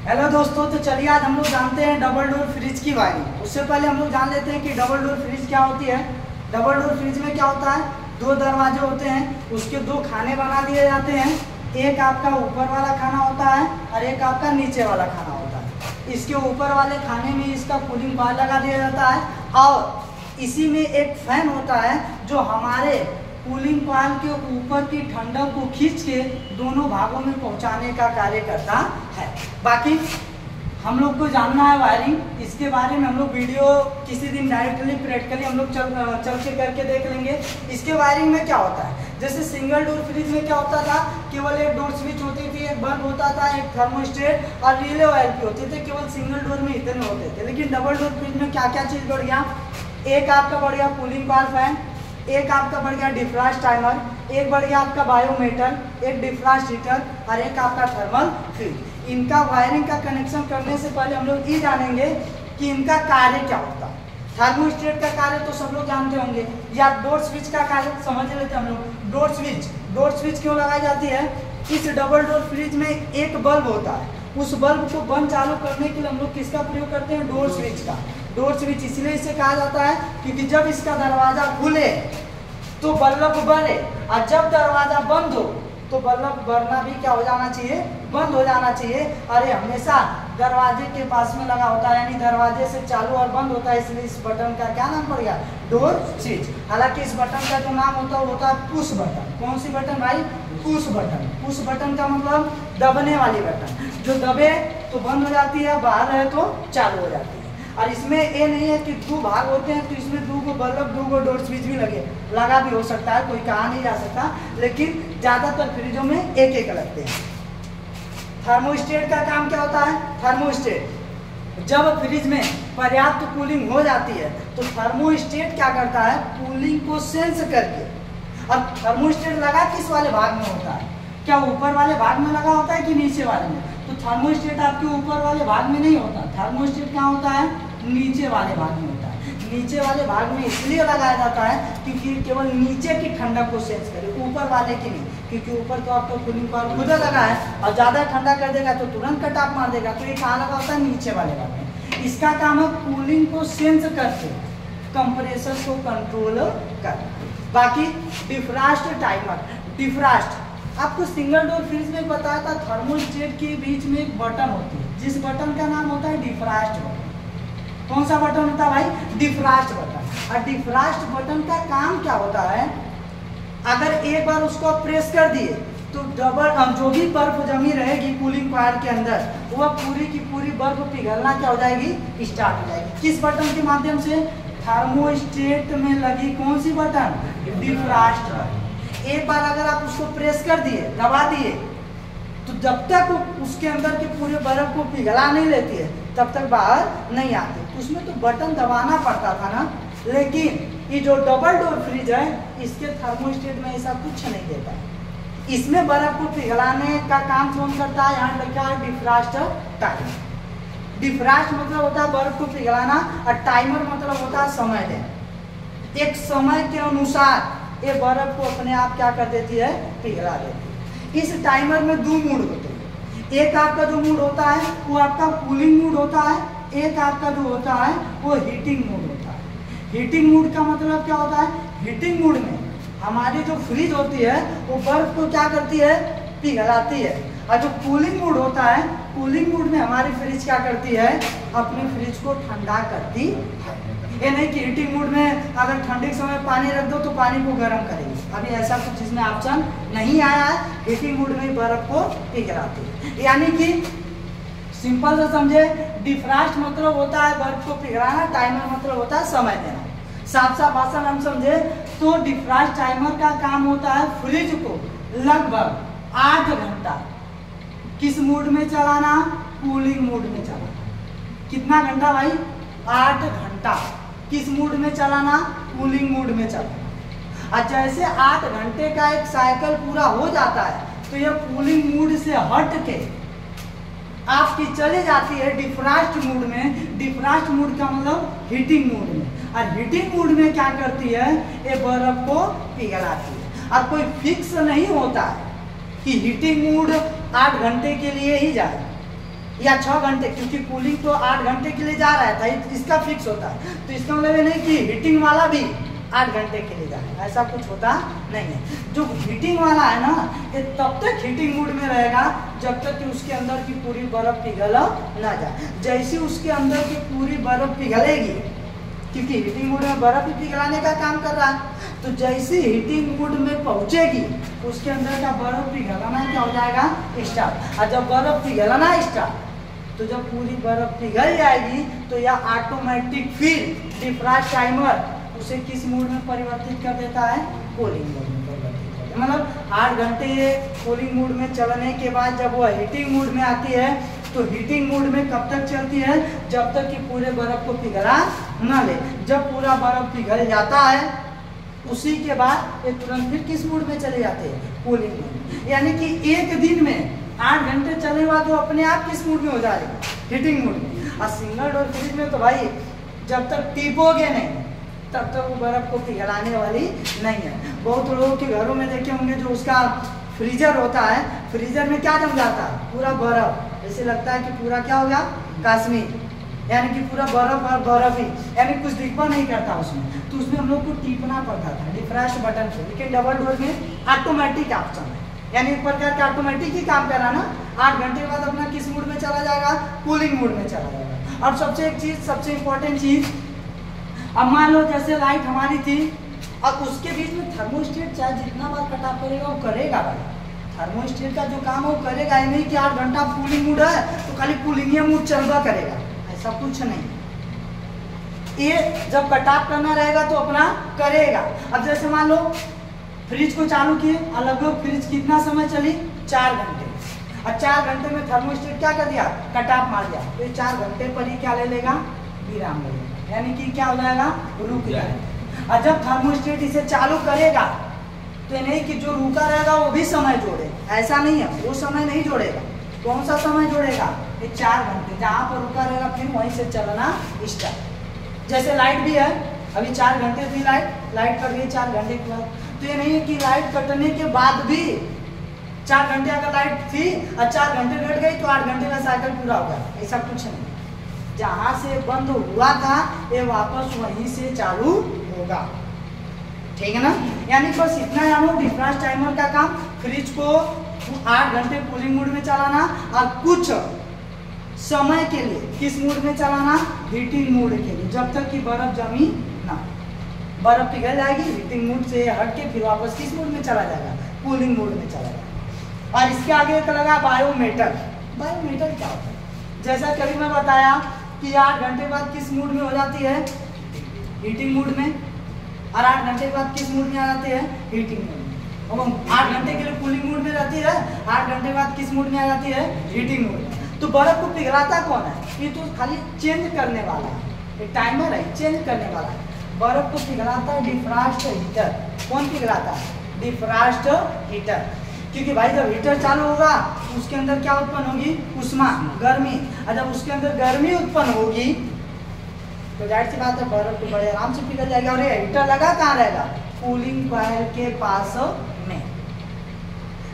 Hello दोस्तों, तो चलिए आज हम लोग जानते हैं डबल डोर फ्रिज की वायरिंग। उससे पहले हम लोग जान लेते हैं कि डबल डोर फ्रिज क्या होती है। डबल डोर फ्रिज में क्या होता है, दो दरवाजे होते हैं, उसके दो खाने बना दिए जाते हैं। एक आपका ऊपर वाला खाना होता है और एक आपका नीचे वाला खाना होता है। इसके ऊपर वाले खाने में इसका कूलिंग कॉइल लगा दिया जाता है और इसी में एक फैन होता है जो हमारे कूलिंग कॉइल के ऊपर की ठंडक को खींच के दोनों भागों में पहुंचाने का कार्य करता है। बाकी हम लोग को जानना है वायरिंग, इसके बारे में हम लोग वीडियो किसी दिन डायरेक्टली प्रैक्टिकली हम लोग चल के करके देख लेंगे। इसके वायरिंग में क्या होता है, जैसे सिंगल डोर फ्रिज में क्या होता था, केवल एक डोर स्विच होती थी, एक बल्ब होता था, एक थर्मोस्टेट और रिले वायर भी होते थे। केवल सिंगल डोर में इतने होते थे। लेकिन डबल डोर फ्रिज में क्या क्या चीज़ बढ़ गया, एक आपका बढ़ गया कूलिंग कॉइल फैन, एक आपका बढ़ गया डिफ्रॉस्ट टाइमर, एक बढ़ गया आपका बायोमेटल, एक डिफ्रॉस्ट हीटर और एक आपका थर्मल फ्रिज। इनका वायरिंग का कनेक्शन करने से पहले हम लोग ये जानेंगे कि इनका कार्य क्या होता है। थर्मोस्टेट का कार्य तो सब लोग जानते होंगे, या डोर स्विच का कार्य समझ लेते हैं हम लोग। डोर स्विच क्यों लगाई जाती है, इस डबल डोर फ्रिज में एक बल्ब होता है, उस बल्ब को बंद चालू करने के लिए हम लोग किसका प्रयोग करते हैं, डोर स्विच का। डोर स्विच इसलिए इसे कहा जाता है क्योंकि जब इसका दरवाजा खुले तो बल्ब बरे और जब दरवाजा बंद हो तो बल्ब बरना भी क्या हो जाना चाहिए, बंद हो जाना चाहिए। और ये हमेशा दरवाजे के पास में लगा होता है, यानी दरवाजे से चालू और बंद होता है। इसलिए इस बटन का क्या नाम पड़ गया, डोर स्विच। हालांकि इस बटन का जो नाम होता है वो होता है पुश बटन। कौन सी बटन भाई, पुश बटन। पुश बटन का मतलब दबने वाली बटन, जो दबे तो बंद हो जाती है, बाहर है तो चालू हो जाती है। और इसमें ये नहीं है कि दो भाग होते हैं तो इसमें दो को बल्ब दो को डोर स्विच भी लगा भी हो सकता है, कोई कहा नहीं जा सकता, लेकिन ज़्यादातर फ्रिजों में एक एक लगते हैं। थर्मोस्टेट का काम क्या होता है, थर्मोस्टेट जब फ्रिज में पर्याप्त कूलिंग हो जाती है तो थर्मोस्टेट क्या करता है, कूलिंग को सेंस करके। अब थर्मोस्टेट लगा किस वाले भाग में होता है, क्या ऊपर वाले भाग में लगा होता है कि नीचे वाले में, तो थर्मोस्टेट आपके ऊपर वाले भाग में नहीं होता। थर्मोस्टेट कहाँ होता है, नीचे वाले भाग में होता है। नीचे वाले भाग में इसलिए लगाया जाता है क्योंकि केवल नीचे की ठंडक को सेंस करे, ऊपर वाले की नहीं, क्योंकि ऊपर तो आपका कूलिंग कॉइल खुद लगा है और ज़्यादा ठंडा कर देगा तो तुरंत कट ऑफ मार देगा। तो ये कहाँ लगा होता है, नीचे वाले भाग में। इसका काम है कूलिंग को सेंस करके कंप्रेसर को कंट्रोल करना। बाकी डिफ्रॉस्ट टाइमर, डिफ्रॉस्ट आपको सिंगल डोर फ्रिज में बताया था, थर्मोस्टेट के बीच में एक बटन होती है जिस बटन का नाम होता है डिफ्रॉस्ट बटन। कौन सा बटन होता है भाई, डिफ्रॉस्ट बटन। और डिफ्रॉस्ट बटन का काम क्या होता है, अगर एक बार उसको प्रेस कर दिए तो डबल जो भी बर्फ जमी रहेगी कूलिंग कॉइल के अंदर वह पूरी की पूरी बर्फ पिघलना क्या हो जाएगी, स्टार्ट हो जाएगी। किस बटन के माध्यम से, थर्मोस्टेट में लगी कौन सी बटन, डिफ्रॉस्ट बटन। एक बार अगर आप उसको प्रेस कर दिए, दबा दिए, तो जब तक उसके अंदर के पूरे बर्फ को पिघला नहीं लेती है तब तक बाहर नहीं आती। उसमें तो बटन दबाना पड़ता था ना, लेकिन ये जो डबल डोर फ्रिज है इसके थर्मोस्टेट में ऐसा कुछ नहीं देता। इसमें बर्फ को पिघलाने का काम कौन करता है, यहाँ लिखा है डिफ्रॉस्ट टाइमर। डिफ्रॉस्ट मतलब होता है बर्फ को पिघलाना और टाइमर मतलब होता है समय देना। एक समय के अनुसार ये बर्फ को अपने आप क्या कर देती है, पिघला देती है। इस टाइमर में दो मूड होते हैं। एक आपका जो मूड होता है वो आपका कूलिंग मूड होता है, एक आपका जो होता है वो हीटिंग मूड होता है। हीटिंग मूड का मतलब क्या होता है, हीटिंग मूड में हमारी जो फ्रिज होती है वो बर्फ को क्या करती है, पिघलाती है। और जो कूलिंग मूड होता है, कूलिंग मूड में हमारी फ्रिज क्या करती है, अपनी फ्रिज को ठंडा करती है। ये नहीं कि हीटिंग मूड में अगर ठंडे के समय पानी रख दो तो पानी को गर्म करेगी, अभी ऐसा कुछ इसमें ऑप्शन नहीं आया है। हीटिंग मूड में बर्फ को पिघलाती है। यानी कि सिंपल से समझे, डिफ्रॉस्ट मतलब होता है बर्फ को पिघलाना, टाइमर मतलब होता है समय देना। साफ साफ भाषा में हम समझे तो डिफ्रॉस्ट टाइमर का काम होता है फ्रिज को लगभग 8 घंटा किस मूड में चलाना, कूलिंग मूड में चलाना। कितना घंटा भाई, 8 घंटा किस मूड में चलाना, कूलिंग मूड में चलाना। और जैसे 8 घंटे का एक साइकिल पूरा हो जाता है तो यह कूलिंग मूड से हट के आपकी चली जाती है डिफ्रॉस्ट मूड में। डिफ्रॉस्ट मूड का मतलब हीटिंग मूड में। और हीटिंग मूड में क्या करती है, ये बर्फ को पिघलाती है। और कोई फिक्स नहीं होता है कि हीटिंग मूड 8 घंटे के लिए ही जाए। या 6 घंटे, क्योंकि कूलिंग तो 8 घंटे के लिए जा रहा था, इसका फिक्स होता है। तो इसका मतलब ये नहीं कि हीटिंग वाला भी 8 घंटे के लिए जा रहा है, ऐसा कुछ होता नहीं है। जो हीटिंग वाला है ना, ये तब तक हीटिंग मूड में रहेगा जब तक कि उसके अंदर की पूरी बर्फ पिघल ना जाए। जैसे उसके अंदर की पूरी बर्फ पिघलेगी, क्योंकि हीटिंग मूड में बर्फ ही पिघलाने का काम कर रहा है, तो जैसे हीटिंग मूड में पहुंचेगी उसके अंदर का बर्फ पिघलना क्या हो जाएगा, स्टार्ट। और जब बर्फ पिघलना स्टार्ट, तो जब पूरी बर्फ पिघल जाएगी तो यह ऑटोमेटिक फिर डिफ्रॉस्ट टाइमर उसे किस मूड में परिवर्तित कर देता है, कूलिंग मूड में परिवर्तित कर देता है। मतलब 8 घंटे कूलिंग मूड में चलने के बाद जब वह हीटिंग मूड में आती है, तो हीटिंग मूड में कब तक चलती है, जब तक कि पूरे बर्फ को पिघला न ले। जब पूरा बर्फ पिघल जाता है उसी के बाद ये तुरंत फिर किस मूड में चले जाते हैं, कूलिंग मूड। यानी कि एक दिन में 8 घंटे चलने बाद वो अपने आप किस मूड में हो जाएगा, हीटिंग मूड में। और सिंगल डोर फ्रिज में तो भाई जब तक टीपोगे नहीं तब तक वो बर्फ को पिघलाने वाली नहीं है। बहुत लोगों के घरों में देखे होंगे जो उसका फ्रीजर होता है, फ्रीजर में क्या जम जाता है, पूरा बर्फ। ऐसे लगता है कि पूरा क्या हो गया, कश्मीर, यानी कि पूरा बर्फ और बर्फ ही, यानी कुछ दिखवा नहीं करता उसमें। तो उसमें हम लोग को टीपना पड़ता था डिफ्रॉस्ट बटन से। लेकिन डबल डोर में ऑटोमेटिक ऑप्शन है, यानी एक प्रकार का ऑटोमेटिक ही काम कर रहा ना। 8 घंटे के बाद अपना किस मूड में चला जाएगा, कूलिंग मूड में चला जाएगा। और सबसे एक चीज, सबसे इंपॉर्टेंट चीज, अब मान लो जैसे लाइट हमारी थी, अब उसके बीच में थर्मोस्टेट चाहे जितना बार कट ऑफ करेगा वो करेगा भाई। थर्मोस्टेट का जो काम है वो करेगा, नहीं कि 8 घंटा कूलिंग मूड है तो खाली कूलिंग मूड चलता करेगा, ऐसा कुछ नहीं। ये जब कट ऑफ करना रहेगा तो अपना करेगा। अब जैसे मान लो फ्रिज को चालू किए और लगभग फ्रिज कितना समय चली, 4 घंटे। और 4 घंटे में थर्मोस्टेट क्या कर दिया, कट ऑफ मार दिया, तो ये 4 घंटे पर ही क्या ले लेगा, विराम ले लेगा, यानी कि क्या हो जाएगा, रुक जाएगा। और जब थर्मोस्टेट इसे चालू करेगा तो ये नहीं कि जो रुका रहेगा वो भी समय जोड़े, ऐसा नहीं है, वो समय नहीं जोड़ेगा। कौन सा समय जोड़ेगा, ये 4 घंटे जहाँ पर रुका रहेगा फिर वहीं से चलना स्टार्ट। जैसे लाइट भी है, अभी 4 घंटे थी लाइट कट गई 4 घंटे के बाद, तो ये नहीं है कि लाइट कटने के बाद भी 4 घंटे अगर लाइट थी और 4 घंटे कट गई तो 8 घंटे का साइकिल पूरा हो गया, ऐसा कुछ नहीं। जहाँ से बंद हुआ था ये वापस वहीं से चालू होगा, ठीक है ना। यानी बस इतना जानो, डिफ्रॉस्ट टाइमर का काम फ्रिज को 8 घंटे कूलिंग मूड में चलाना और कुछ समय के लिए किस मूड में चलाना, हीटिंग मूड के लिए, जब तक कि बर्फ जमी ना। बर्फ पिघल जाएगी, हीटिंग मूड से हट के फिर वापस किस मूड में चला जाएगा, कूलिंग मूड में चला जाएगा। और इसके आगे एक लगा बायोमीटर। बायोमीटर क्या होता है, जैसा कभी मैं बताया कि 8 घंटे बाद किस मूड में हो जाती है, हीटिंग मूड में, और 8 घंटे के बाद किस मूड में आ जाती है, हीटिंग मूड में। 8 घंटे के लिए कूलिंग मूड में रहती है, 8 घंटे बाद किस मूड में आ जाती है, हीटिंग मूड में। तो बर्फ को पिघलाता कौन है, ये तो खाली चेंज करने वाला है, ये टाइमर है, चेंज करने वाला है। बर्फ को पिघलाता है डिफ्रॉस्ट हीटर। कौन पिघलाता है, डिफ्रॉस्ट हीटर। क्योंकि भाई जब हीटर चालू होगा उसके अंदर क्या उत्पन्न होगी, उष्मा, गर्मी। और जब उसके अंदर गर्मी उत्पन्न होगी तो जाहिर सी बात है बर्फ तो बड़े आराम से पिघल जाएगा। और ये हीटर लगा कहाँ रहेगा, कूलिंग कॉइल के पास में।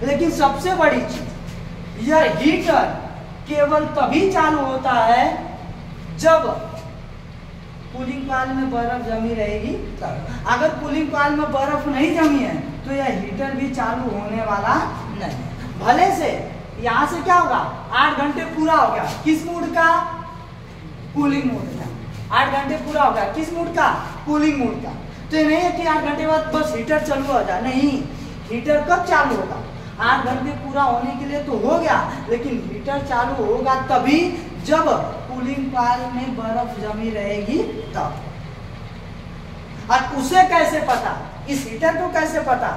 लेकिन सबसे बड़ी चीज, यह हीटर केवल तभी चालू होता है जब कूलिंग कॉइल में बर्फ जमी रहेगी तब। अगर कूलिंग कॉइल में बर्फ नहीं जमी है तो यह हीटर भी चालू होने वाला नहीं। भले से यहाँ से क्या होगा, 8 घंटे पूरा हो गया, किस मूड का, कूलिंग मूड का। 8 घंटे पूरा हो गया, किस मूड का, कूलिंग मूड का। तो ये नहीं है कि 8 घंटे बाद बस हीटर चालू हो जाए, नहीं। हीटर कब चालू होगा, 8 घंटे पूरा होने के लिए तो हो गया, लेकिन हीटर चालू होगा तभी जब कूलिंग कॉइल में बर्फ जमी रहेगी तब। और उसे कैसे पता, इस हीटर को कैसे पता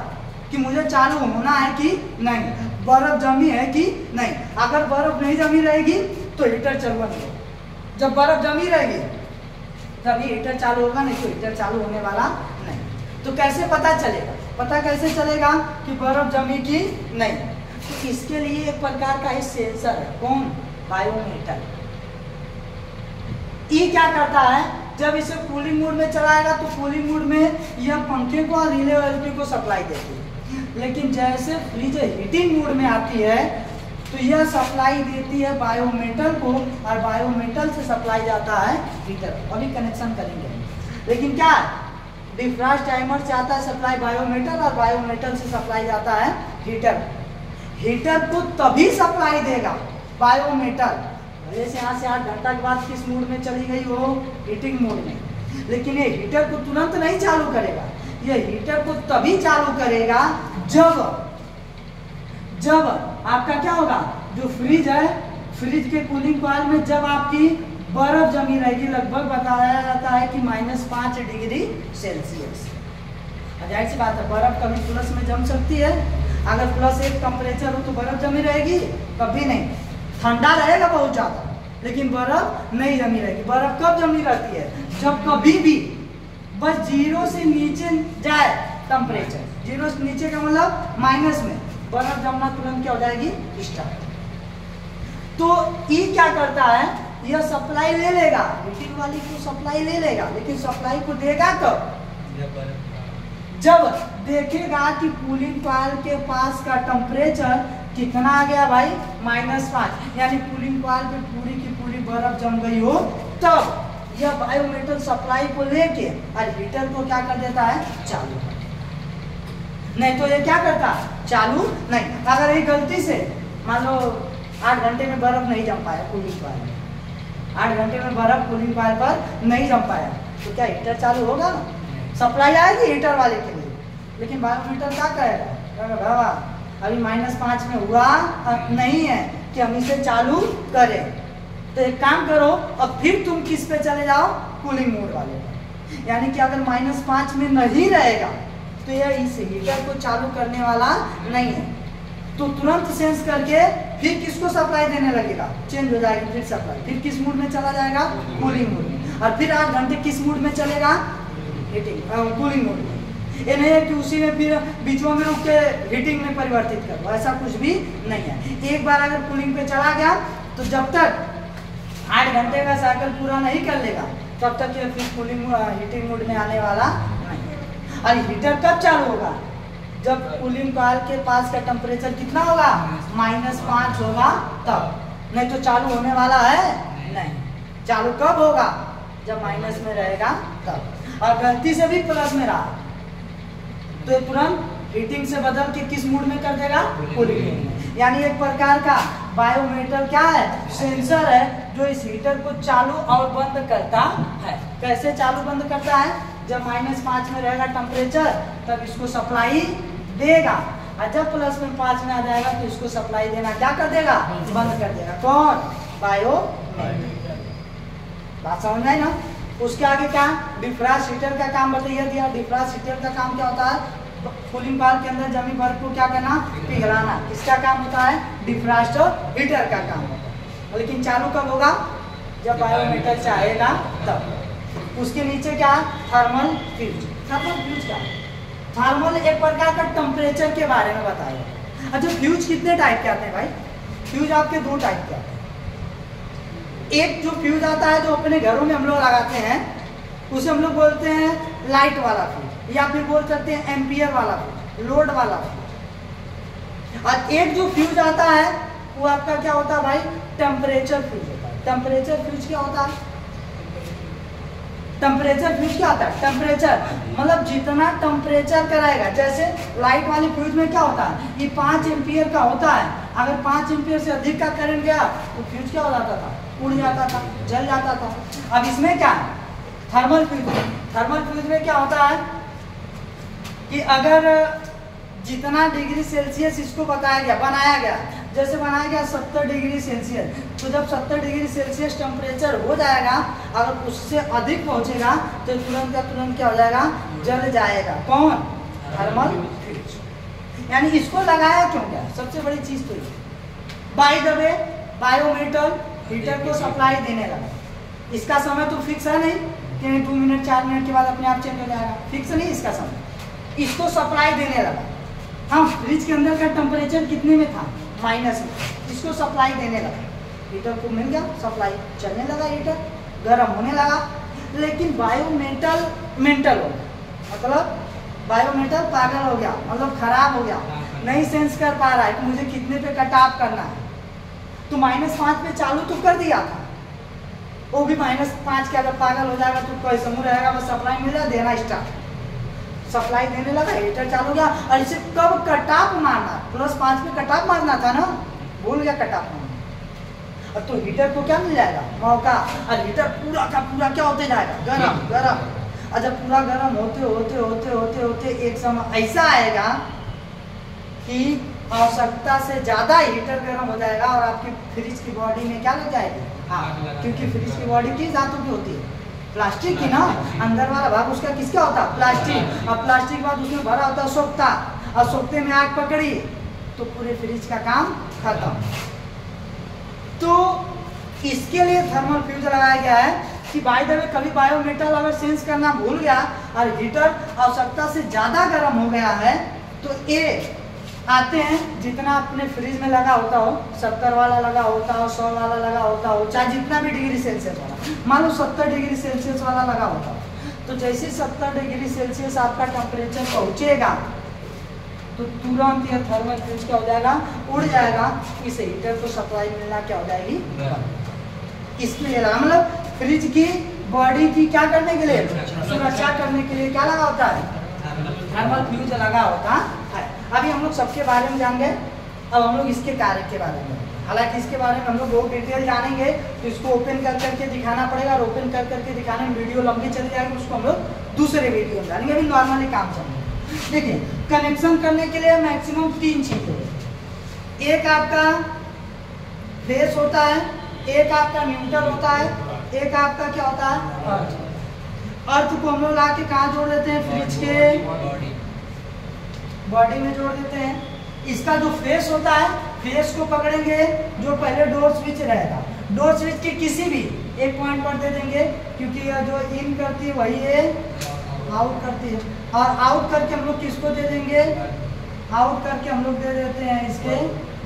कि मुझे चालू होना है कि नहीं, बर्फ जमी है कि नहीं। अगर बर्फ नहीं जमी रहेगी तो हीटर चालू नहीं होगा, जब बर्फ जमी रहेगी तभी हीटर चालू होगा, नहीं तो हीटर चालू होने वाला नहीं। तो कैसे पता चलेगा, पता कैसे चलेगा कि बर्फ जमी कि नहीं। तो इसके लिए एक प्रकार का सेंसर है, कौन, बायोमीटर। ये क्या करता है, जब इसे कूलिंग मोड में चलाएगा तो कूलिंग मोड में यह पंखे को और रिले एलपी को सप्लाई देती है। लेकिन जैसे फ्रिज हीटिंग मोड में आती है तो यह सप्लाई देती है बायोमेटल को और बायोमेटल से सप्लाई जाता है हीटर। अभी कनेक्शन करेंगे, लेकिन क्या डिफ्रॉस्ट टाइमर से आता है सप्लाई बायोमेटल और बायोमेटल से सप्लाई जाता है हीटर। हीटर को तभी सप्लाई देगा बायोमेटल, जैसे यहाँ से 8 घंटा के बाद किस मोड में चली गई वो हीटिंग मोड में, लेकिन ये हीटर को तुरंत नहीं चालू करेगा। ये हीटर को तभी चालू करेगा जब आपका क्या होगा, जो फ्रिज है, फ्रिज के कूलिंग कॉइल में जब आपकी बर्फ जमी रहेगी, लगभग बताया जाता है कि -5 डिग्री सेल्सियस। जाहिर सी बात है बर्फ कभी प्लस में जम सकती है, अगर +1 टेम्परेचर हो तो बर्फ जमी रहेगी, कभी नहीं। ठंडा रहेगा बहुत ज़्यादा, लेकिन बर्फ नहीं जमी रहेगी। बर्फ कब जमी रहती है, जब कभी भी बस 0 से नीचे जाए टेम्परेचर, 0 से नीचे का मतलब माइनस में, बर्फ जमना तुरंत क्या हो जाएगी, स्टार्ट। तो ई क्या करता है, यह सप्लाई ले लेगा, हीटिंग वाली को सप्लाई ले लेगा, लेकिन सप्लाई को देगा कब, जब देखेगा कि कूलिंग कॉइल के पास का टेम्परेचर कितना आ गया भाई, -5, यानी कूलिंग कॉइल पे पूरी की पूरी बर्फ जम गई हो, तब यह बायोमेटल सप्लाई को लेके और हीटर को क्या कर देता है, चालू कर देता। नहीं तो ये क्या करता, चालू नहीं। अगर ये गलती से मान लो 8 घंटे में बर्फ नहीं जम पाया कूलिंग कॉइल में, 8 घंटे में बर्फ कूलिंग कॉइल पर नहीं जम पाया, तो क्या हीटर चालू होगा, सप्लाई आएगी हीटर वाले के लिए, लेकिन बायोमीटर क्या कहेगा, बाबा अभी -5 में हुआ नहीं है कि हम इसे चालू करें, तो एक काम करो अब फिर तुम किस पे चले जाओ, कूलिंग मोड वाले पर। यानी कि अगर -5 में नहीं रहेगा तो यह इस हीटर को चालू करने वाला नहीं है, तो तुरंत सेंस करके फिर किसको सप्लाई देने लगेगा, चेंज हो जाएगी फिर सप्लाई, फिर किस मूड में चला जाएगा, कूलिंग मूड में, और फिर 8 घंटे किस मूड में चलेगा, हीटिंग कूलिंग मूड में। ये नहीं है कि उसी में फिर बीचों में रुक के हीटिंग में परिवर्तित कर लो, ऐसा कुछ भी नहीं है। एक बार अगर कूलिंग पे चला गया तो जब तक 8 घंटे का साइकिल पूरा नहीं कर लेगा तब तक ये फिर कूलिंग हीटिंग मोड में आने वाला नहीं है। और हीटर कब चालू होगा, जब कूलिंग कॉइल के पास का टेम्परेचर कितना होगा, -5 होगा तब, नहीं तो चालू होने वाला है नहीं। चालू कब होगा, जब माइनस में रहेगा तब, और गलती से भी प्लस में रहा तो तुरंत हीटिंग से बदल के किस मूड में कर देगा, कूलिंग में। यानी एक प्रकार का बायोमीटर क्या है, सेंसर है जो इस हीटर को चालू और बंद करता है। कैसे चालू बंद करता है, जब -5 में रहेगा टेम्परेचर तब इसको सप्लाई देगा, और जब +5 में आ जाएगा तो इसको सप्लाई देना क्या कर देगा, बंद कर देगा। कौन, बायोमीटर। बात समझ में आई ना। उसके आगे क्या, डिफ्रॉस्ट हीटर का काम बताइए दिया। डिफ्रॉस्ट हीटर का काम क्या होता है, कूलिंग कॉइल के अंदर जमी बर्फ को क्या करना, पिघलाना। किसका काम होता है, डिफ्रॉस्ट हीटर का काम होता है। लेकिन चालू कब होगा, जब बायोमीटर चाहेगा तब। उसके नीचे क्या, थर्मल फ्यूज। थर्मल फ्यूज क्या है, थर्मल एक प्रकार का टेम्परेचर के बारे में बताएगा। अच्छा फ्यूज कितने टाइप के आते हैं भाई, फ्यूज आपके 2 टाइप के आते हैं। एक जो फ्यूज आता है जो अपने घरों में हम लोग लगाते हैं उसे हम लोग बोलते हैं लाइट वाला फ्यूज, या फिर बोल सकते हैं एम्पियर वाला फ्यूज, लोड वाला फ्यूज। और एक जो फ्यूज आता है वो आपका क्या होता है भाई, टेम्परेचर फ्यूज होता है। टेम्परेचर फ्यूज क्या होता है, टेम्परेचर फ्यूज क्या होता है, टेम्परेचर मतलब जितना टेम्परेचर कराएगा। जैसे लाइट वाली फ्यूज में क्या होता है, ये 5 एम्पियर का होता है, अगर 5 एम्पियर से अधिक का करंट गया तो फ्यूज क्या हो जाता था, उड़ जाता था, जल जाता था। अब इसमें क्या है, थर्मल फ्यूज। थर्मल फ्यूज में क्या होता है कि अगर जितना डिग्री सेल्सियस इसको बताया गया, बनाया गया, जैसे बनाया गया 70 डिग्री सेल्सियस, तो जब 70 डिग्री सेल्सियस टेम्परेचर हो जाएगा, अगर उससे अधिक पहुंचेगा तो तुरंत का तुरंत क्या हो जाएगा, जल जाएगा। कौन, थर्मल फ्यूज। यानी इसको लगाया क्यों गया, सबसे बड़ी चीज तो ये। बाय द वे बायोमीटर हीटर को सप्लाई देने लगा, इसका समय तो फिक्स है नहीं कि 2 मिनट 4 मिनट के बाद अपने आप चेंज हो जाएगा, फिक्स नहीं इसका समय। इसको सप्लाई देने लगा, हाँ फ्रिज के अंदर का टेम्परेचर कितने में था, माइनस में, इसको सप्लाई देने लगा, हीटर को मिल गया सप्लाई, चलने लगा हीटर, गर्म होने लगा। लेकिन बायोमेटल मेंटल हो गया, मतलब बायोमेटल पागल हो गया, मतलब खराब हो गया, नहीं सेंस कर पा रहा है कि मुझे कितने पे कट ऑफ करना है, तो -5 पे चालू तो कर दिया था, वो भी -5 के अगर पागल हो जाएगा तो कोई समूह रहेगा, बस सप्लाई मिल जाए देना स्टार्ट, सप्लाई देने लगा, हीटर चालू हो गया। और इसे कब कट ऑफ मारना, +5 पे कट ऑफ मारना था ना, भूल गया कट ऑफ मारना। और तो हीटर को क्या मिल जाएगा, मौका, और हीटर पूरा का पूरा क्या होते जाएगा, गरम गरम। और जब पूरा गरम होते होते होते होते होते एक समय ऐसा आएगा कि आवश्यकता से ज़्यादा हीटर गर्म हो जाएगा और आपकी फ्रिज की बॉडी में क्या लग जाएगी, हाँ, क्योंकि फ्रिज की बॉडी किस धातु की होती है, प्लास्टिक की ना, अंदर वाला भाग उसका किसका होता है, प्लास्टिक। और प्लास्टिक के बाद उसमें भरा होता है सोख्ता, और सोख्ते में आग पकड़ी तो पूरे फ्रिज का काम खत्म। तो इसके लिए थर्मल फ्यूज लगाया गया है कि बाय द वे कभी बायोमेटल अगर सेंस करना भूल गया और हीटर आवश्यकता से ज़्यादा गर्म हो गया है तो ये आते हैं, जितना अपने फ्रिज में लगा होता हो, 70 वाला लगा होता हो, 100 वाला लगा होता हो, चाहे जितना भी डिग्री सेल्सियस वाला, मान लो 70 डिग्री सेल्सियस वाला लगा होता हो, तो जैसे 70 डिग्री सेल्सियस आपका टेम्परेचर पहुँचेगा तो तुरंत यह थर्मल फ्यूज क्या हो जाएगा, उड़ जाएगा, इस हीटर को सप्लाई मिलना क्या हो जाएगी, इसके लिए लगा, मतलब फ्रिज की बॉडी की क्या करने के लिए, सुरक्षा करने के लिए क्या लगा होता है, थर्मल फ्यूज लगा होता है। अभी हम लोग सबके बारे में जान गए, अब हम लोग इसके कार्य के बारे में, हालांकि इसके बारे में हम लोग बहुत डिटेल जानेंगे तो इसको ओपन कर करके दिखाना पड़ेगा, और ओपन कर करके दिखाने में वीडियो लंबी चली जाएगी, उसको हम लोग दूसरे वीडियो में जानेंगे, अभी नॉर्मली काम चलेंगे। देखिए कनेक्शन करने के लिए मैक्सिमम 3 चीज़ें, एक आपका फेस होता है, एक आपका न्यूट्रल होता है, एक आपका क्या होता है, अर्थ को हम लोग ला के कहाँ जोड़ देते हैं, फ्रिज के बॉडी में जोड़ देते हैं। इसका जो फेस होता है, फेस को पकड़ेंगे, जो पहले डोर स्विच रहेगा, डोर स्विच के किसी भी एक पॉइंट पर दे देंगे, क्योंकि यह जो इन करती है वही ये आउट करती है, और आउट करके हम लोग किसको दे देंगे, आउट करके हम लोग दे देते हैं इसके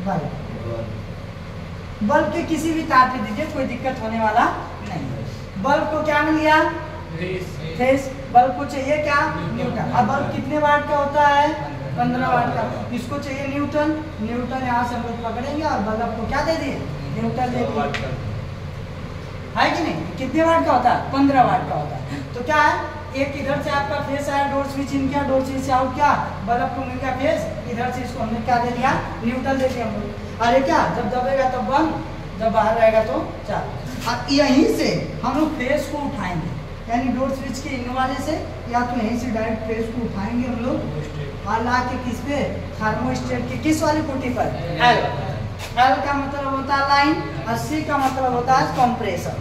बल्ब, बल्ब के किसी भी तार पे दीजिए, कोई दिक्कत होने वाला नहीं। बल्ब को क्या मिल गया, फेस, बल्ब को चाहिए क्या, न्यूटन। अब बल्ब कितने वाट का होता है, 15 वाट का, इसको चाहिए न्यूटन, न्यूटन यहाँ से हम लोग पकड़ेंगे और बल्ब को क्या दे दिए, न्यूटन दे दिए, है कि नहीं, कितने वाट का होता है, 15 वाट का होता है। तो क्या है, एक इधर से आपका फेस आया, डोर स्विच इन किया, डोर स्विच से आउट किया, बल्ब को मिल गया फेस, इधर से इसको हमने क्या दे दिया, न्यूट्रल दे दिया हम लोग। अरे क्या, जब दबेगा तब बंद, जब बाहर रहेगा तो चालू। अब यहीं से हम लोग फेस को उठाएंगे, यानी डोर स्विच के इन वाले से, या तो यहीं से डायरेक्ट फेस को उठाएंगे हम लोग और ला के किस पे, थर्मोस्टेट की किस वाली पुट्टी पर, एल। एल का मतलब होता है लाइन, और सी का मतलब होता है कंप्रेसर,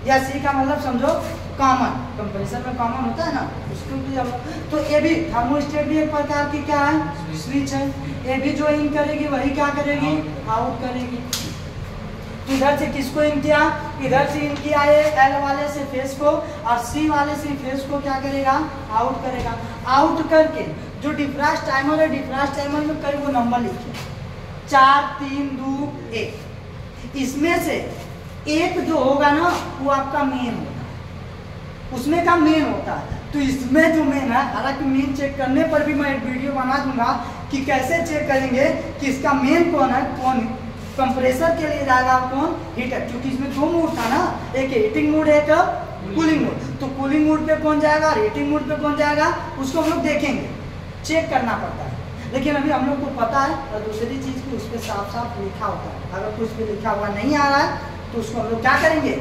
या सी का मतलब समझो कॉमन, कंप्रेसर में कॉमन होता है ना, उसको भी हम, तो ये भी थर्मोस्टेट भी एक प्रकार की क्या है, स्विच है। ये भी जो इन करेगी वही क्या करेगी, आउट करेगी। तो इधर से किसको इन किया, इधर से इन किया ये एल वाले से फेस को, और सी वाले से फेस को क्या करेगा, आउट करेगा। आउट करके जो डिफ्रास्ट टाइमर है, डिफ्रास्ट टाइमर में कई वो नंबर लिखे, 4 3 2 1, इसमें से एक जो होगा ना वो आपका मेन होगा, उसमें का मेन होता है। तो इसमें जो मेन है, हालांकि मेन चेक करने पर भी मैं एक वीडियो बना दूंगा कि कैसे चेक करेंगे कि इसका मेन कौन है, कौन कंप्रेसर के लिए जाएगा, कौन हीटर, क्योंकि इसमें 2 मोड था ना, एक हीटिंग मोड है, एक कूलिंग मोड। तो कूलिंग मोड पे कौन जाएगा और हीटिंग मोड पे कौन जाएगा, उसको हम लोग देखेंगे, चेक करना पड़ता है। लेकिन अभी हम लोग को पता है, और दूसरी चीज़ की उस पर साफ साफ लिखा होता है, अगर कुछ पे लिखा हुआ नहीं आ रहा है तो उसको हम लोग क्या करेंगे,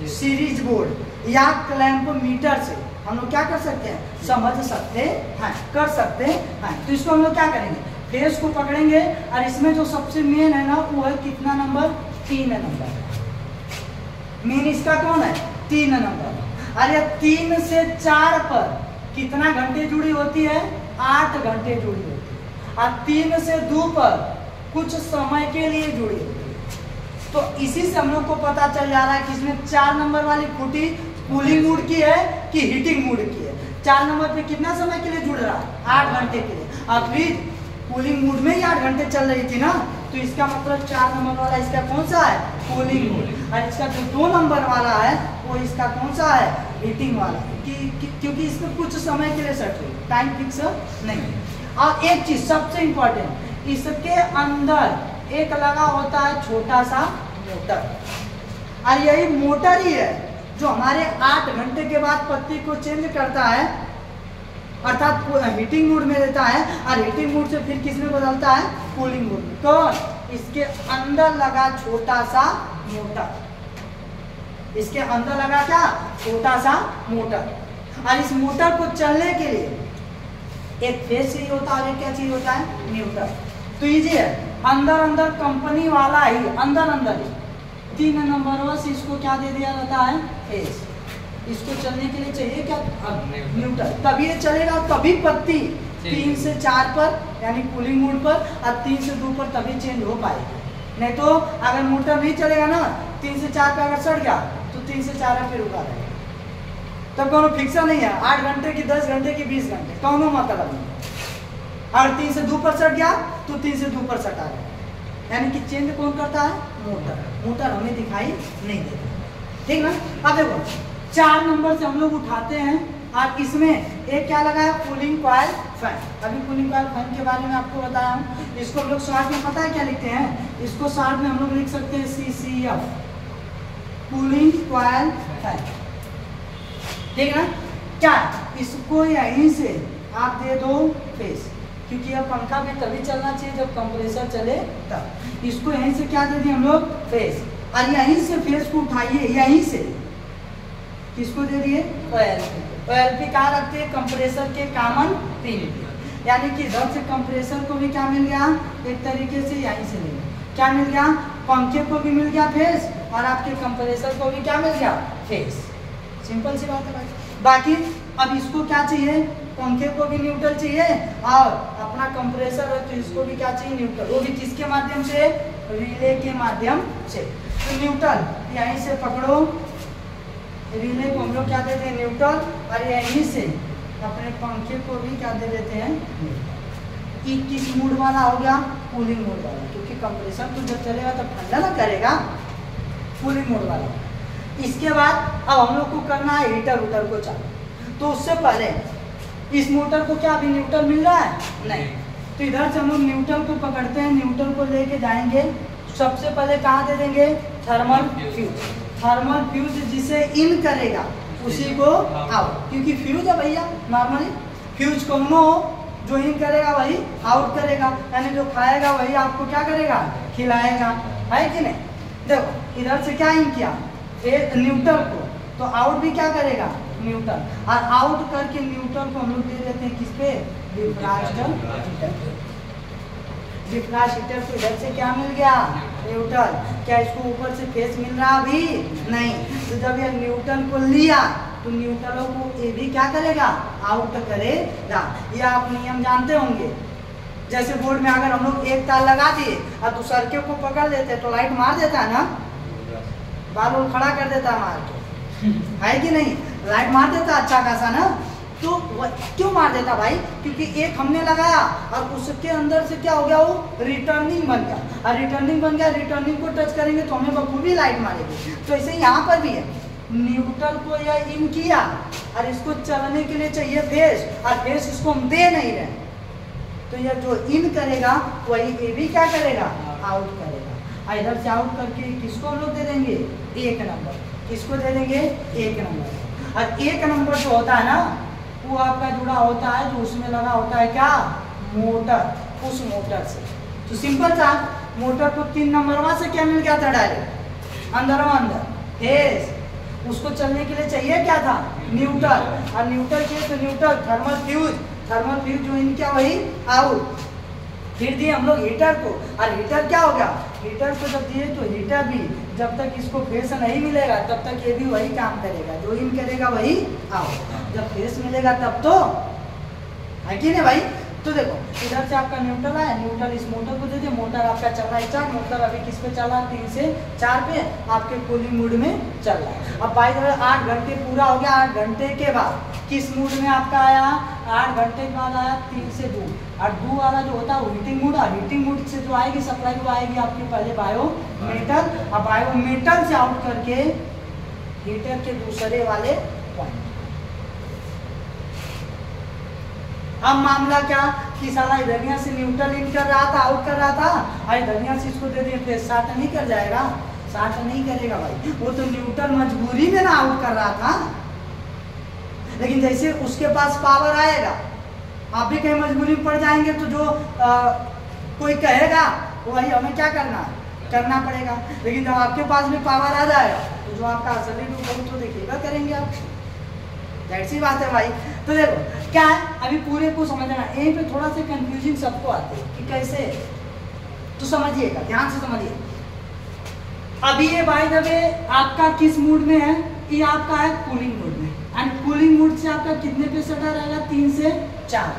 सीरीज बोर्ड या क्लैंप मीटर से हम लोग क्या कर सकते हैं, समझ सकते हैं, कर सकते हैं। तो इसको हम लोग क्या करेंगे, फेस को पकड़ेंगे, और इसमें जो सबसे मेन है ना वो है कितना नंबर, 3 नंबर, मेन इसका कौन है, 3 नंबर। अरे 3 से 4 पर कितना घंटे जुड़ी होती है, 8 घंटे जुड़ी होती है, और 3 से 2 पर कुछ समय के लिए जुड़ी होती है। तो इसी से हम लोग को पता चल जा रहा है कि इसमें 4 नंबर वाली खूंटी कूलिंग मोड की है कि हीटिंग मोड की है। 4 नंबर पे कितना समय के लिए जुड़ रहा है, 8 घंटे के लिए, और फिर कूलिंग मोड में ही 8 घंटे चल रही थी ना, तो इसका मतलब 4 नंबर वाला इसका कौन सा है, कूलिंग मोड, और इसका जो 2 नंबर वाला है वो इसका कौन सा है, हीटिंग वाला, क्योंकि इसमें कुछ समय के लिए सेट हुई, टाइम फिक्स नहीं। और एक चीज सबसे इंपॉर्टेंट, इसके अंदर एक लगा होता है छोटा सा मोटर, और यही मोटर ही है जो हमारे 8 घंटे के बाद पत्ती को चेंज करता है, अर्थात हीटिंग मोड में देता है, और हीटिंग मोड से फिर किस में बदलता है, कूलिंग मोड में। कौन? इसके अंदर लगा छोटा सा मोटर, इसके अंदर लगा क्या, छोटा सा मोटर। और इस मोटर को चलने के लिए एक फेस चाहिए होता है और एक क्या चाहिए होता है, न्यूट्रल। तो इजी है, अंदर अंदर कंपनी वाला ही, अंदर अंदर ही 3 नंबरों से इसको क्या दे दिया जाता है, फेस। इसको चलने के लिए चाहिए क्या, न्यूट्रल, तभी ये चलेगा, तभी पत्ती 3 से 4 पर यानी कूलिंग मोड पर, और 3 से 2 पर तभी चेंज हो पाएगी। नहीं तो अगर मोटर नहीं चलेगा ना, 3 से 4 पे अगर सड़ गया तो 3 से 4 पे रुका रहेगा, तब कोनो फिक्सर नहीं है 8 घंटे की, 10 घंटे की, 20 घंटे, कोनो मतलब नहीं। अगर 3 से 2 पर सट गया तो 3 से 2 पर सटा रहेगा, यानी कि चेंज कौन करता है, मोटर। मोटर हमें दिखाई नहीं देता, ठीक ना। अब देखो 4 नंबर से हम लोग उठाते हैं, और इसमें एक क्या लगा है, कूलिंग कॉइल फैन। अभी कूलिंग कॉइल फैन के बारे में आपको बताया हूँ। इसको हम लोग शॉर्ट में पता है क्या लिखते हैं, इसको शॉर्ट में हम लोग लिख सकते हैं CCF, कूलिंग कॉइल फैन, ठीक है ना। क्या इसको यहीं से आप दे दो फेस, क्योंकि यह पंखा भी तभी चलना चाहिए जब कंप्रेसर चले तब। इसको यहीं से क्या दे दिए हम लोग, फेस, और यहीं से फेस को उठाइए, यहीं से किसको दे दिए, OLP। OLP कहाँ रखते हैं, कंप्रेसर के कॉमन पिन, यानी कि इधर से कंप्रेसर को भी क्या मिल गया, एक तरीके से यहीं से ले क्या मिल गया, पंखे को भी मिल गया फेस, और आपके कंप्रेसर को भी क्या मिल गया, फेस। सिंपल सी बात है भाई। बाकी अब इसको क्या चाहिए, पंखे को भी न्यूट्रल चाहिए, और अपना कंप्रेसर है तो इसको भी क्या चाहिए, न्यूट्रल। वो भी किसके माध्यम से, रिले के माध्यम से। तो न्यूट्रल यहीं से पकड़ो, रिले को हम लोग क्या देते हैं, न्यूट्रल, और यहीं से अपने पंखे को भी क्या दे देते हैं, कि किस मूड वाला हो गया, कूलिंग मोड वाला, क्योंकि कंप्रेसर तो जब चलेगा तब ठंडा ना करेगा, कूलिंग मोड वाला। इसके बाद अब हम लोग को करना है हीटर उटर को चालू। तो उससे पहले इस मोटर को क्या अभी न्यूट्रल मिल रहा है, नहीं, तो इधर से हम लोग न्यूट्रल को पकड़ते हैं, न्यूट्रल को लेके जाएंगे, सबसे पहले कहाँ दे देंगे, थर्मल फ्यूज। थर्मल फ्यूज जिसे इन करेगा उसी को आउट, क्योंकि फ्यूज है भैया, नॉर्मली फ्यूज कोनो जो इन करेगा वही आउट करेगा, यानी जो खाएगा वही आपको क्या करेगा, खिलाएगा, है कि नहीं। देखो इधर से क्या इन किया, न्यूट्रल को, तो आउट भी क्या करेगा, न्यूट्रल, और आउट करके न्यूट्रल को हम लोग दे देते हैं किस पे, डिफ्रास्टर हीटर। डिफ्रास्ट हीटर को इधर से क्या मिल गया, न्यूट्रल। क्या इसको ऊपर से फेस मिल रहा अभी नहीं, तो जब ये न्यूट्रल को लिया तो न्यूट्रलों को ये भी क्या करेगा, आउट करेगा। ये आप नियम जानते होंगे, जैसे बोर्ड में अगर हम लोग एक तार लगा दिए और दूसरे को पकड़ लेते तो लाइट मार देता है ना, बाल खड़ा कर देता है मार के, है कि नहीं, लाइट मार देता अच्छा खासा ना। तो क्यों मार देता भाई, क्योंकि एक हमने लगाया और उसके अंदर से क्या हो गया, वो रिटर्निंग बन गया, और रिटर्निंग बन गया, रिटर्निंग को टच करेंगे तो हमें बखूबी लाइट मारेगी। तो ऐसे यहाँ पर भी है, न्यूट्रल को यह इन किया और इसको चलने के लिए चाहिए फेस, और फेस इसको हम दे नहीं रहे, तो यह जो इन करेगा वही ये भी क्या करेगा, आउट करेगा। इधर से आउट करके किसको हम लोग दे देंगे, 1 नंबर, किसको दे देंगे, 1 नंबर। और 1 नंबर जो होता है ना, वो आपका जुड़ा होता है, जो उसमें लगा होता है क्या, मोटर, उस मोटर से। तो सिंपल था, मोटर को 3 नंबर वहां से क्या मिल गया था, डायरेक्ट अंदर फेस, उसको चलने के लिए चाहिए क्या था, न्यूट्रल, और न्यूट्रल चाहिए तो neutral, thermal fuse, thermal fuse जो इन क्या वही आउट। फिर दिए हम लोग हीटर को, और हीटर क्या हो गया, हीटर को जब दिए तो हीटर भी जब तक इसको फेस नहीं मिलेगा तब तक ये भी वही काम करेगा, जो इन करेगा वही आउट, जब फेस मिलेगा तब तो, है कि नहीं भाई। तो देखो इधर से आपका न्यूट्रल है, न्यूट्रल इस मोटर को दे दिए, मोटर आपका चल रहा है स्टार्ट, मोटर अभी किस पे चल रहा है, 3 से 4 पे, आपके कूलिंग मूड में चल रहा है। अब बाई द वे 8 घंटे पूरा हो गया, 8 घंटे के बाद किस मूड में आपका आया, 8 घंटे के बाद आया 3 से 2, और 2 वाला जो होता है वो हीटिंग मूड, और हीटिंग मूड से जो आएगी सप्लाई वो आएगी आपकी पहले बायोमेटल, और बायोमेटल से आउट करके हीटर के दूसरे वाले पॉइंट। अब मामला क्या, कि साला इधर यहाँ से न्यूट्रल इन कर रहा था, आउट कर रहा था, और इधर यहाँ से इसको दे दिए फिर शॉर्ट नहीं कर जाएगा? शॉर्ट नहीं करेगा भाई, वो तो न्यूट्रल मजबूरी में ना आउट कर रहा था। लेकिन जैसे उसके पास पावर आएगा, आप भी कहीं मजबूरी में पड़ जाएंगे तो जो कोई कहेगा वही हमें क्या करना पड़ेगा। लेकिन जब आपके पास भी पावर आ जाएगा तो जो आपका असली रूप है तो देखिएगा करेंगे आप। ऐसी बात है भाई। तो देखो क्या है, अभी पूरे को समझना, यहीं पे थोड़ा सा कंफ्यूजिंग सबको आती है कि कैसे, तो समझिएगा, ध्यान से समझिए। अभी ये भाई जब आपका किस मूड में है, ये आपका है कूलिंग मूड में, एंड कूलिंग मूड से आपका कितने पे सटा रहेगा? 3 से 4।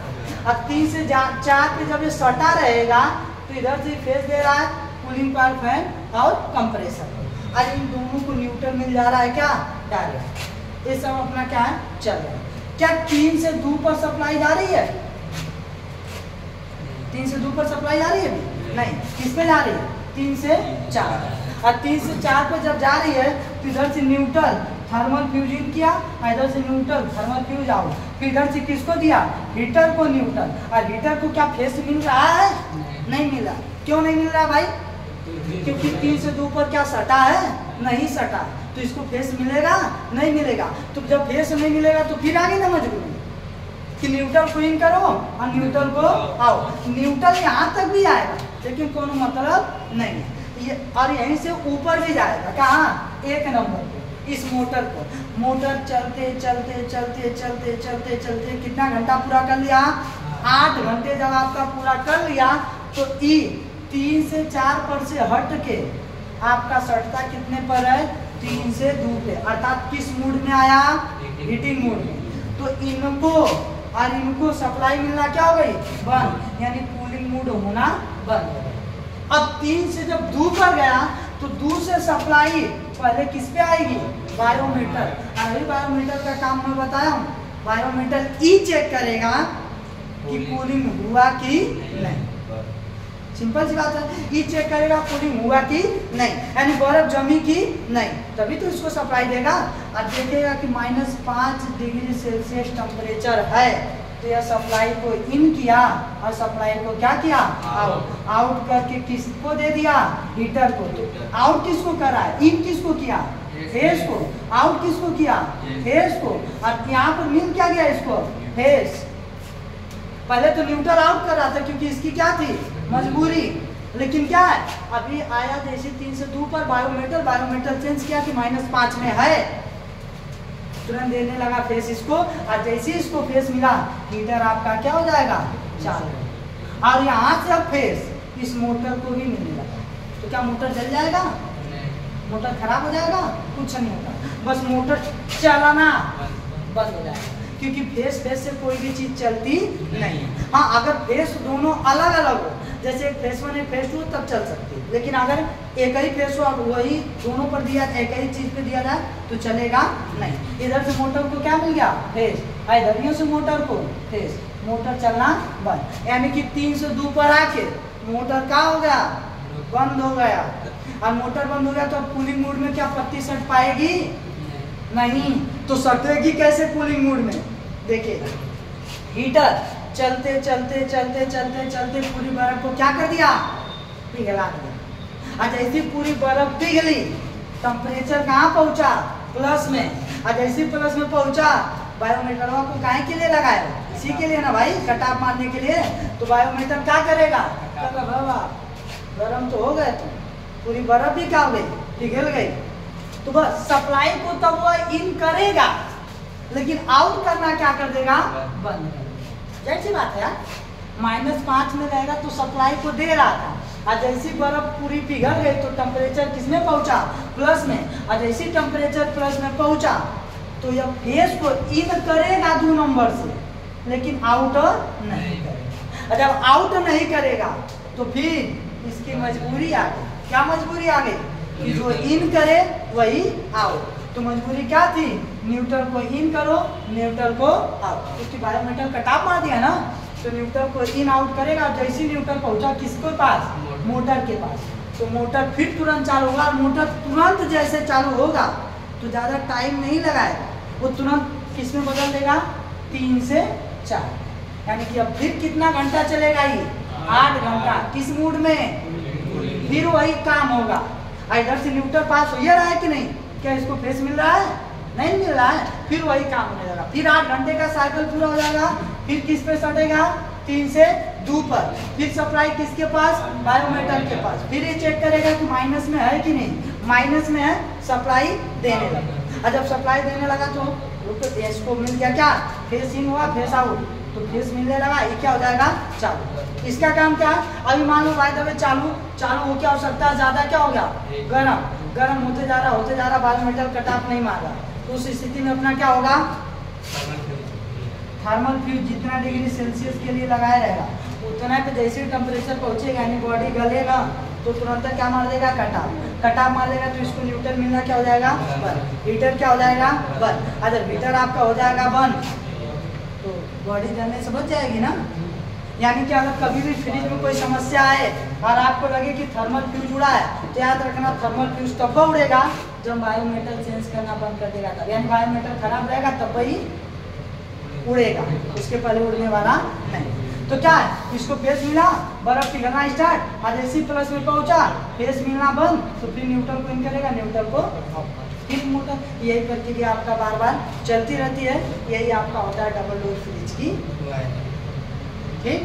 अब 3 से 4 पे जब ये सटा रहेगा तो इधर से फेस दे रहा है कूलिंग पावर फैन और कंप्रेसर, और इन दोनों को न्यूट्रल मिल जा रहा है क्या? डायरेक्ट। ये सब अपना क्या है? चल रहा है। क्या 3 से 2 पर सप्लाई जा रही है? 3 से 2 पर सप्लाई जा रही है? नहीं। किस पे जा रही है? 3 से 4। और 3 से 4 पे जब जा रही है तो इधर से न्यूट्रल थर्मल फ्यूज इन किया, इधर से न्यूट्रल थर्मल फ्यूज आउट, फिर इधर से किसको दिया? हीटर को न्यूट्रल। और हीटर को क्या फेस मिल रहा है? नहीं मिला। क्यों नहीं मिल रहा भाई? क्योंकि 3 से 2 पर क्या सटा है? नहीं सटा, तो इसको फेस मिलेगा? नहीं मिलेगा। तो जब फेस नहीं मिलेगा तो फिर आगे ना मजबूरी कि न्यूट्रल को इन करो और न्यूट्रल को आओ। न्यूट्रल यहाँ तक भी आएगा लेकिन कोनो मतलब नहीं है ये, और यहीं से ऊपर भी जाएगा। कहाँ? 1 नंबर पे इस मोटर को। मोटर चलते चलते चलते चलते चलते चलते कितना घंटा पूरा कर लिया? 8 घंटे जब आपका पूरा कर लिया तो ई 3 से 4 पर से हट के आपका सटता कितने पर है? 3 से 2 पे, अर्थात किस मूड में आया? हीटिंग मूड में। तो इनको और इनको सप्लाई मिलना क्या हो गई? बंद, यानी कूलिंग मूड होना बंद हो गया। अब 3 से जब 2 पर गया तो 2 से सप्लाई पहले किस पे आएगी? बायोमीटर। अभी बायोमीटर का काम मैं बताया हूँ। बायोमीटर ई चेक करेगा कि कूलिंग हुआ कि नहीं। सिंपल सी बात है, ये चेक करेगा कूलिंग हुआ कि नहीं, यानी बर्फ जमी कि नहीं, तभी तो इसको सप्लाई देगा। और देखेगा कि -5 डिग्री सेल्सियस टेम्परेचर है तो यह सप्लाई को इन किया और सप्लाई को क्या किया? आउट। आउट करके किसको दे दिया? हीटर को। तो आउट किसको करा है? इन किसको किया? फेस को। आउट किसको किया? फेस को। और यहाँ पर मिल क्या गया इसको? फेस। पहले तो न्यूट्रल आउट कर रहा था क्योंकि इसकी क्या थी? मजबूरी। लेकिन क्या है, अभी आया जैसे 3 से 2 पर बायोमीटर सेंस किया कि -5 में है, तुरंत देने लगा फेस इसको। और जैसे इसको फेस मिला हीटर आपका क्या हो जाएगा? चालू। और यहाँ से अब फेस इस मोटर को भी मिलने लगा तो क्या मोटर जल जाएगा? मोटर खराब हो जाएगा? कुछ नहीं होगा, बस मोटर चलाना बंद हो जाएगा क्योंकि फेस से कोई भी चीज चलती नहीं है। हाँ, अगर फेस दोनों अलग अलग हो, जैसे एक फेस 1 एक फेस 2 तब चल सकती है। लेकिन अगर एक ही फेस हो और वही दोनों पर दिया, एक ही चीज पे दिया जाए तो चलेगा नहीं। इधर से मोटर को क्या मिल गया? फेस। इधर से मोटर को फेस। मोटर चलना बंद, यानी कि 3 से 2 पर आके मोटर क्या हो गया? बंद हो गया। और मोटर बंद हो गया तो अब कूलिंग मूड में क्या पत्ती सट पाएगी? नहीं। तो सटेगी कैसे कूलिंग मूड में? देखिए, हीटर चलते चलते चलते चलते चलते पूरी बर्फ को क्या कर दिया? पिघला दिया। और जैसी पूरी बर्फ पिघली टेम्परेचर कहाँ पहुंचा? प्लस में। और जैसे प्लस में पहुंचा बायोमीटर को काहे के लिए लगाया? इसी के लिए ना भाई, कटाव मारने के लिए। तो बायोमीटर क्या करेगा? गर्म तो हो गए, तो पूरी बर्फ भी क्या हो गई? पिघल गई। तो बस सप्लाई को तब वह इन करेगा लेकिन आउट करना क्या कर देगा? बंद कर देगा। जैसी बात है यार, -5 में रहेगा तो सप्लाई को दे रहा था, और जैसी बर्फ पूरी पिघल गई तो टेम्परेचर किसमें पहुंचा? प्लस में। और जैसी टेम्परेचर प्लस में पहुंचा तो यह फेस को इन करेगा 2 नंबर से, लेकिन आउट नहीं करेगा। और जब आउट नहीं करेगा तो फिर इसकी मजबूरी आ गई। क्या मजबूरी आ गई? कि जो इन करे वही आउट। तो मजबूरी क्या थी? न्यूट्रल को इन करो, न्यूट्रल को आउट। उसकी बायोमीटर कटाव मार दिया ना, तो न्यूट्रल को इन आउट करेगा। जैसे न्यूट्रल पहुंचा किसके पास? मोटर के पास। तो मोटर फिर तुरंत चालू होगा। मोटर तुरंत जैसे चालू होगा तो ज़्यादा टाइम नहीं लगाएगा, वो तुरंत किस में बदल देगा? 3 से 4। यानी कि अब फिर कितना घंटा चलेगा ये 8 घंटा। किस मूड में? फिर वही काम होगा। इधर से न्यूट्रल पास हो रहा है कि नहीं? क्या इसको फेस मिल रहा है? नहीं मिल रहा है। फिर वही काम होने लगा। फिर 8 घंटे का साइकिल पूरा हो जाएगा। फिर किस पे सटेगा? 3 से 2 पर। फिर सप्लाई किसके पास? बायोमीटर के पास। फिर ये चेक करेगा कि माइनस में है कि नहीं। माइनस में है, सप्लाई देने लगा। और जब सप्लाई देने लगा तो इसको मिल गया क्या? फेस इन हुआ, फेस आउट। तो फेस मिलने लगा, ये क्या हो जाएगा? चालू। इसका काम क्या है? अभी मान लो बाय द वे चालू हो क्या हो सकता है? ज्यादा क्या हो गया? गर्म होते जा रहा बायोमीटर कट ऑफ नहीं मार रहा। तो उस स्थिति में अपना क्या होगा? थर्मल फ्यूज जितना डिग्री सेल्सियस के लिए लगाया रहेगा उतना पे जैसे टेम्परेचर पहुंचेगा यानी बॉडी गलेगा तो तुरंत क्या मार देगा? कट ऑफ मार देगा। तो इसको न्यूट्रल मिलना क्या हो जाएगा? बंद। हीटर क्या हो जाएगा? बंद। अगर हीटर आपका हो जाएगा बंद तो बॉडी जलने से बच जाएगी ना। यानी कि अगर कभी भी फ्रिज में कोई समस्या आए और आपको लगे कि थर्मल फ्यूज उड़ा है तो याद रखना थर्मल फ्यूज तब उड़ेगा जब बायोमीटर चेंज करना बंद कर देगा तब। यानी बायोमीटर खराब रहेगा तब ही उड़ेगा, उसके पहले उड़ने वाला नहीं। तो क्या है? इसको फेस मिला, बर्फ पिघलना स्टार्ट, और AC प्लस में पहुंचा, फेस मिलना बंद, तो फिर न्यूट्रल को इन करेगा, न्यूट्रल को फिर मोटर। यही प्रक्रिया आपका बार बार चलती रहती है। यही आपका होता है डबल डोर फ्रिज की। ठीक।